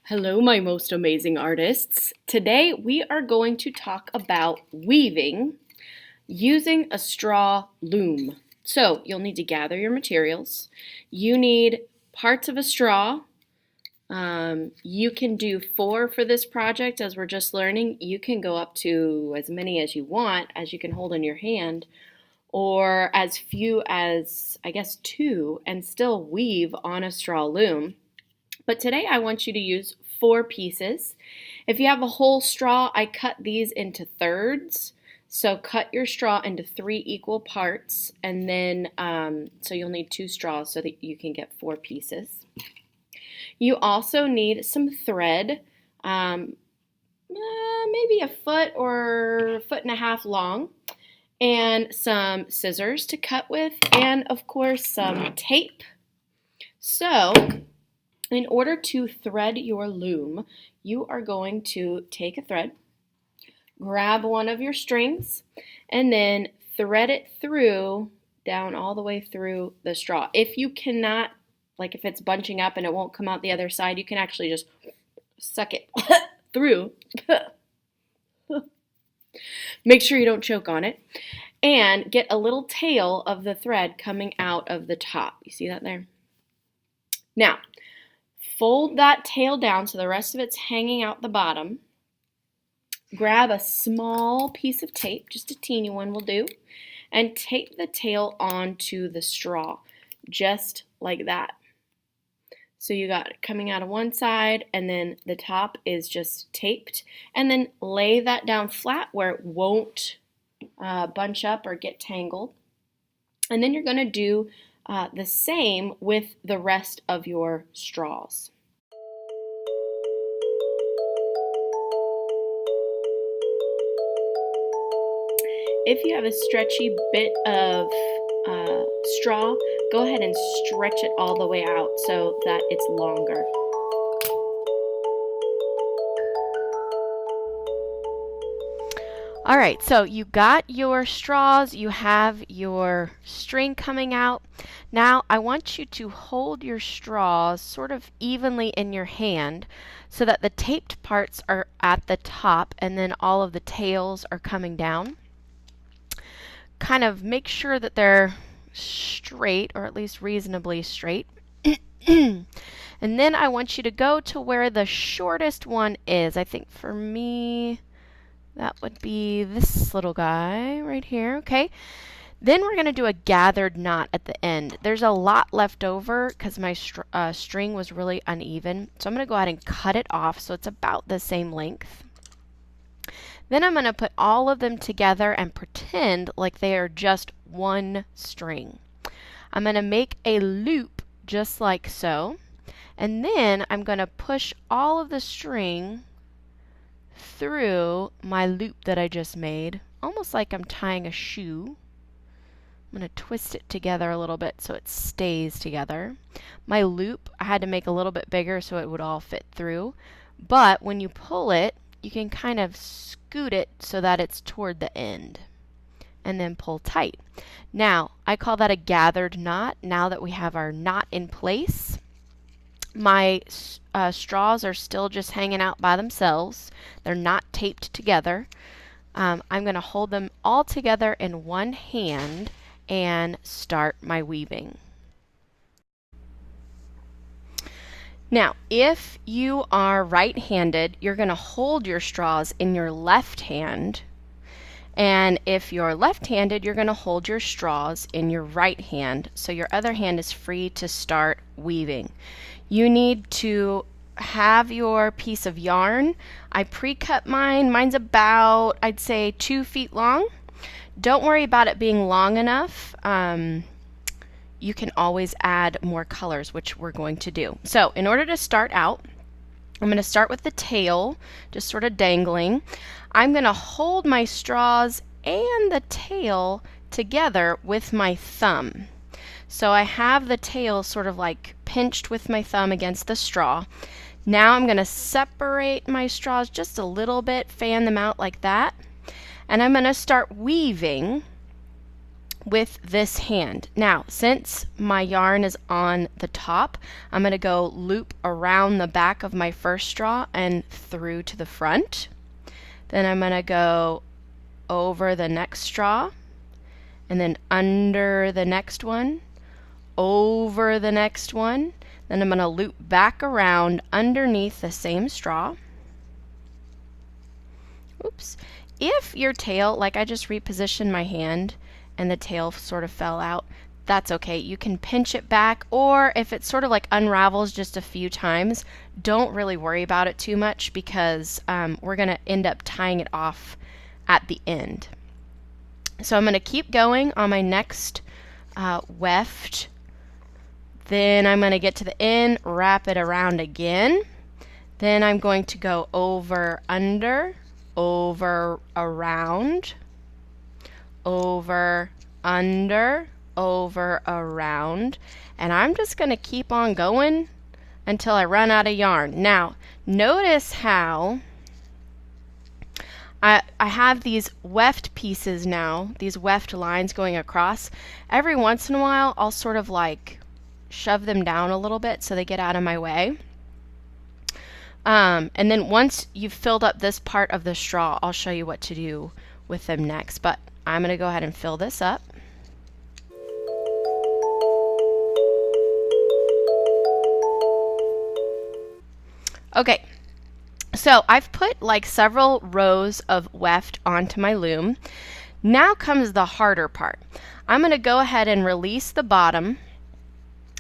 Hello, my most amazing artists. Today we are going to talk about weaving using a straw loom. So you'll need to gather your materials. You need parts of a straw. You can do 4 for this project as we're just learning. You can go up to as many as you want, as you can hold in your hand, or as few as, I guess, 2 and still weave on a straw loom. But today I want you to use 4 pieces. If you have a whole straw, I cut these into thirds. So cut your straw into 3 equal parts, and then so you'll need 2 straws so that you can get 4 pieces. You also need some thread, maybe a foot or 1.5 long, and some scissors to cut with, and of course some tape. So in order to thread your loom, you are going to take a thread, grab one of your strings, and then thread it through, down all the way through the straw. If you cannot, like if it's bunching up and it won't come out the other side, you can actually just suck it through. Make sure you don't choke on it. And get a little tail of the thread coming out of the top. You see that there? Now, fold that tail down so the rest of it's hanging out the bottom. Grab a small piece of tape, just a teeny one will do, and tape the tail onto the straw, just like that. So you got it coming out of one side, and then the top is just taped, and then lay that down flat where it won't bunch up or get tangled. And then you're going to do the same with the rest of your straws. If you have a stretchy bit of straw, go ahead and stretch it all the way out so that it's longer. All right, so you got your straws, you have your string coming out. Now I want you to hold your straws sort of evenly in your hand so that the taped parts are at the top and then all of the tails are coming down. Kind of make sure that they're straight, or at least reasonably straight. And then I want you to go to where the shortest one is. I think for me, that would be this little guy right here, okay? Then we're going to do a gathered knot at the end. There's a lot left over because my string was really uneven. So I'm going to go ahead and cut it off so it's about the same length. Then I'm going to put all of them together and pretend like they are just one string. I'm going to make a loop just like so. And then I'm going to push all of the string through my loop that I just made, almost like I'm tying a shoe. I'm going to twist it together a little bit so it stays together. My loop I had to make a little bit bigger so it would all fit through, but when you pull it, you can kind of scoot it so that it's toward the end, and then pull tight. Now, I call that a gathered knot. Now that we have our knot in place, my straws are still just hanging out by themselves. They're not taped together. I'm going to hold them all together in one hand and start my weaving. Now, if you are right-handed, you're going to hold your straws in your left hand. And if you're left-handed, you're going to hold your straws in your right hand, so your other hand is free to start weaving. You need to have your piece of yarn. I pre-cut mine. Mine's about, I'd say, 2 feet long. Don't worry about it being long enough. You can always add more colors, which we're going to do. So in order to start out, I'm going to start with the tail, just sort of dangling. I'm going to hold my straws and the tail together with my thumb. So I have the tail sort of like pinched with my thumb against the straw. Now I'm going to separate my straws just a little bit, fan them out like that, and I'm going to start weaving with this hand. Now, since my yarn is on the top, I'm going to go loop around the back of my first straw and through to the front. Then I'm going to go over the next straw, and then under the next one, over the next one. Then I'm going to loop back around underneath the same straw. Oops. If your tail, like I just repositioned my hand and the tail sort of fell out, that's okay. You can pinch it back, or if it sort of like unravels just a few times, don't really worry about it too much, because we're going to end up tying it off at the end. So I'm going to keep going on my next weft. Then I'm going to get to the end, wrap it around again. Then I'm going to go over, under, over, around, over, under, over, around, and I'm just going to keep on going until I run out of yarn. Now, notice how I have these weft pieces now, these weft lines going across. Every once in a while, I'll sort of like shove them down a little bit so they get out of my way. And then once you've filled up this part of the straw, I'll show you what to do with them next. But I'm going to go ahead and fill this up. Okay, so I've put like several rows of weft onto my loom. Now comes the harder part. I'm going to go ahead and release the bottom,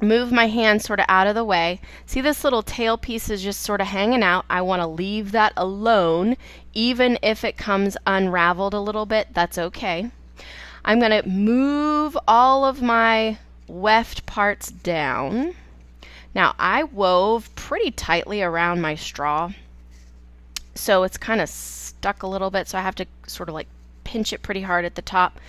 move my hand sort of out of the way. See, this little tail piece is just sort of hanging out. I want to leave that alone. Even if it comes unraveled a little bit, that's okay. I'm going to move all of my weft parts down. Now, I wove pretty tightly around my straw, so it's kind of stuck a little bit, so I have to sort of like pinch it pretty hard at the top.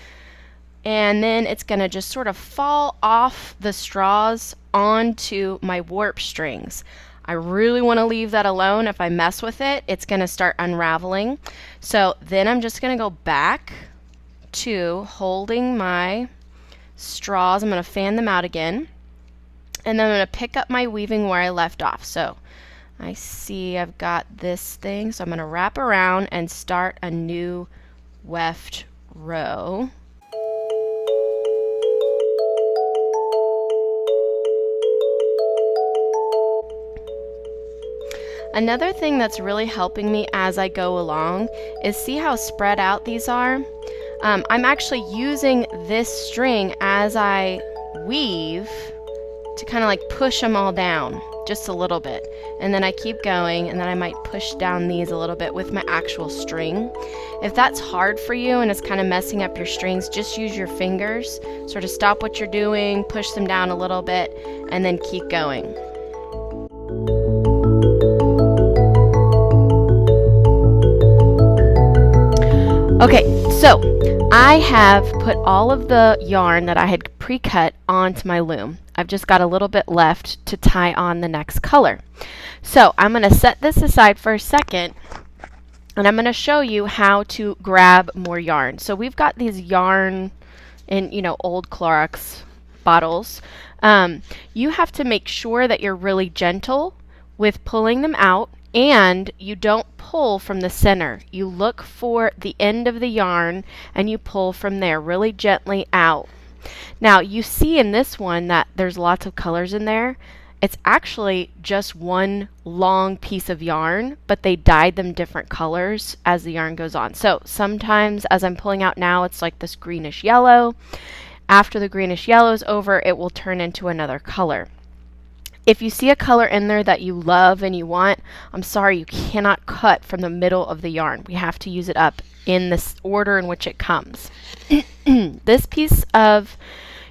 And then it's going to just sort of fall off the straws onto my warp strings. I really want to leave that alone. If I mess with it, it's going to start unraveling. So then I'm just going to go back to holding my straws. I'm going to fan them out again. And then I'm going to pick up my weaving where I left off. So I see I've got this thing. So I'm going to wrap around and start a new weft row. Another thing that's really helping me as I go along is see how spread out these are? I'm actually using this string as I weave to kind of like push them all down just a little bit. And then I keep going, and then I might push down these a little bit with my actual string. If that's hard for you and it's kind of messing up your strings, just use your fingers. Sort of stop what you're doing, push them down a little bit, and then keep going. Okay, so I have put all of the yarn that I had pre-cut onto my loom. I've just got a little bit left to tie on the next color. So I'm going to set this aside for a second, and I'm going to show you how to grab more yarn. So we've got these yarn in, old Clorox bottles. You have to make sure that you're really gentle with pulling them out, and you don't pull from the center. You look for the end of the yarn and you pull from there really gently out. Now you see in this one that there's lots of colors in there. It's actually just one long piece of yarn, but they dyed them different colors as the yarn goes on. So sometimes as I'm pulling out now, it's like this greenish yellow. After the greenish yellow is over, it will turn into another color. If you see a color in there that you love and you want, I'm sorry, you cannot cut from the middle of the yarn. We have to use it up in this order in which it comes. This piece of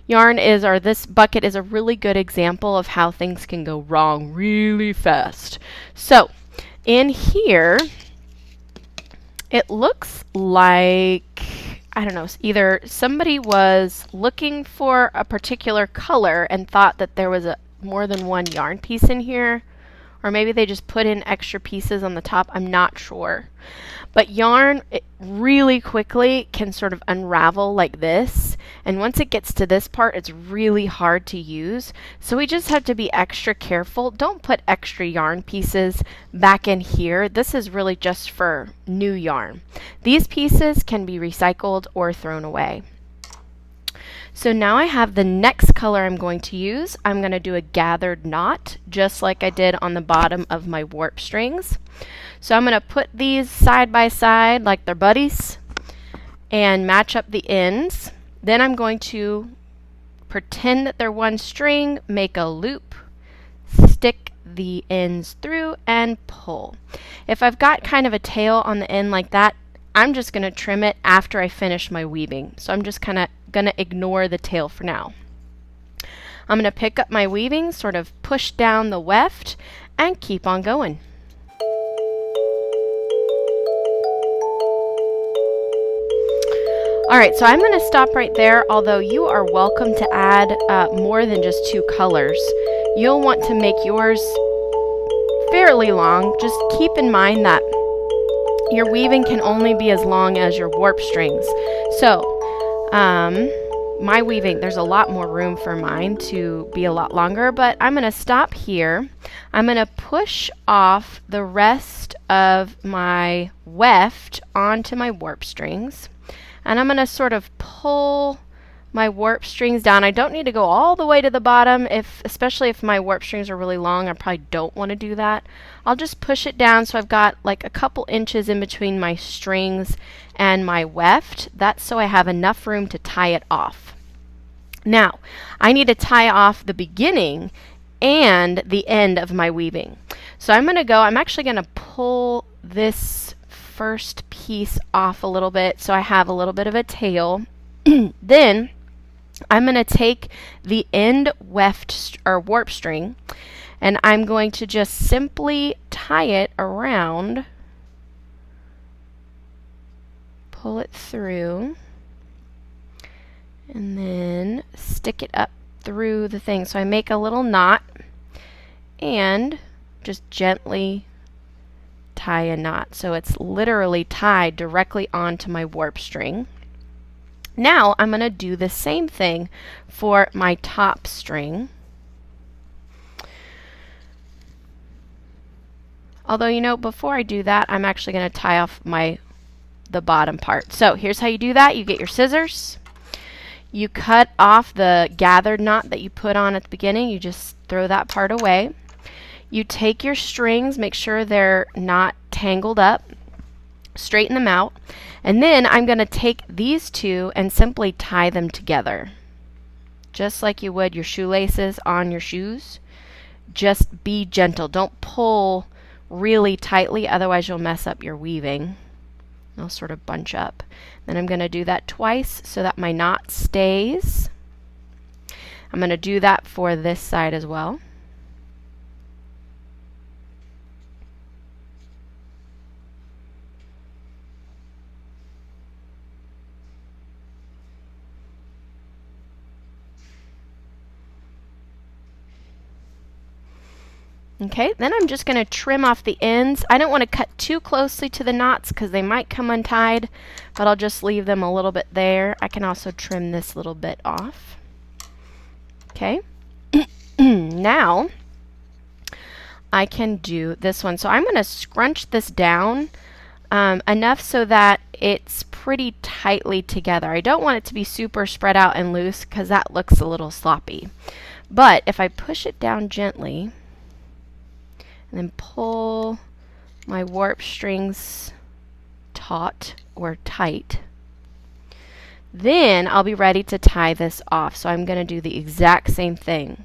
yarn this bucket is a really good example of how things can go wrong really fast. So in here, it looks like, I don't know, either somebody was looking for a particular color and thought that there was more than one yarn piece in here, or maybe they just put in extra pieces on the top. I'm not sure. But yarn, it really quickly can sort of unravel like this. And once it gets to this part, it's really hard to use. So we just have to be extra careful. Don't put extra yarn pieces back in here. This is really just for new yarn. These pieces can be recycled or thrown away. So now I have the next color I'm going to use. I'm going to do a gathered knot, just like I did on the bottom of my warp strings. So I'm going to put these side by side like they're buddies and match up the ends. Then I'm going to pretend that they're one string, make a loop, stick the ends through, and pull. If I've got kind of a tail on the end like that, I'm just going to trim it after I finish my weaving. So I'm just kind of going to ignore the tail for now. I'm going to pick up my weaving, sort of push down the weft, and keep on going. Alright, so I'm going to stop right there, although you are welcome to add more than just 2 colors. You'll want to make yours fairly long. Just keep in mind that your weaving can only be as long as your warp strings. So, my weaving, there's a lot more room for mine to be a lot longer, but I'm going to stop here. I'm going to push off the rest of my weft onto my warp strings. And I'm going to sort of pull my warp strings down. I don't need to go all the way to the bottom, especially if my warp strings are really long. I probably don't want to do that. I'll just push it down so I've got like a couple inches in between my strings and my weft. That's so I have enough room to tie it off. Now, I need to tie off the beginning and the end of my weaving. So I'm actually going to pull this first piece off a little bit so I have a little bit of a tail. Then I'm going to take the end weft or warp string and I'm going to just simply tie it around, pull it through, and then stick it up through the thing. So I make a little knot and just gently tie a knot. So it's literally tied directly onto my warp string. Now I'm going to do the same thing for my top string. Although, you know, before I do that, I'm actually going to tie off the bottom part. So here's how you do that. You get your scissors. You cut off the gathered knot that you put on at the beginning. You just throw that part away. You take your strings, make sure they're not tangled up, straighten them out, and then I'm going to take these two and simply tie them together. Just like you would your shoelaces on your shoes. Just be gentle. Don't pull really tightly, otherwise you'll mess up your weaving. It'll sort of bunch up. Then I'm going to do that twice so that my knot stays. I'm going to do that for this side as well. Okay, then I'm just going to trim off the ends. I don't want to cut too closely to the knots because they might come untied, but I'll just leave them a little bit there. I can also trim this little bit off. Okay, now I can do this one. So I'm going to scrunch this down enough so that it's pretty tightly together. I don't want it to be super spread out and loose because that looks a little sloppy. But if I push it down gently, and then pull my warp strings taut or tight, then I'll be ready to tie this off. So I'm going to do the exact same thing.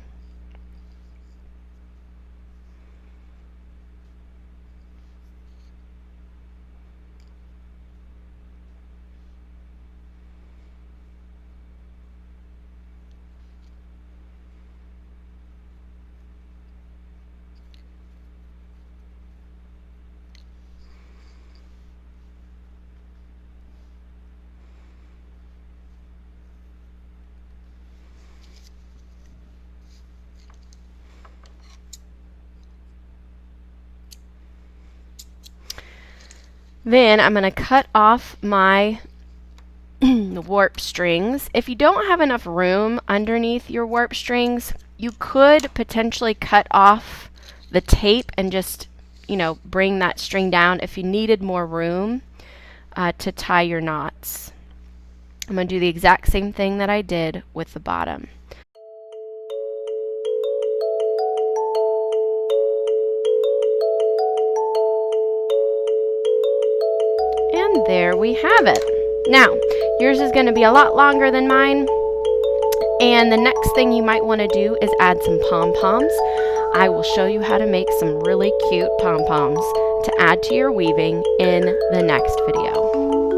Then I'm going to cut off my warp strings. If you don't have enough room underneath your warp strings, you could potentially cut off the tape and just, bring that string down if you needed more room to tie your knots. I'm going to do the exact same thing that I did with the bottom. And there we have it. Now, yours is going to be a lot longer than mine. And the next thing you might want to do is add some pom-poms. I will show you how to make some really cute pom-poms to add to your weaving in the next video.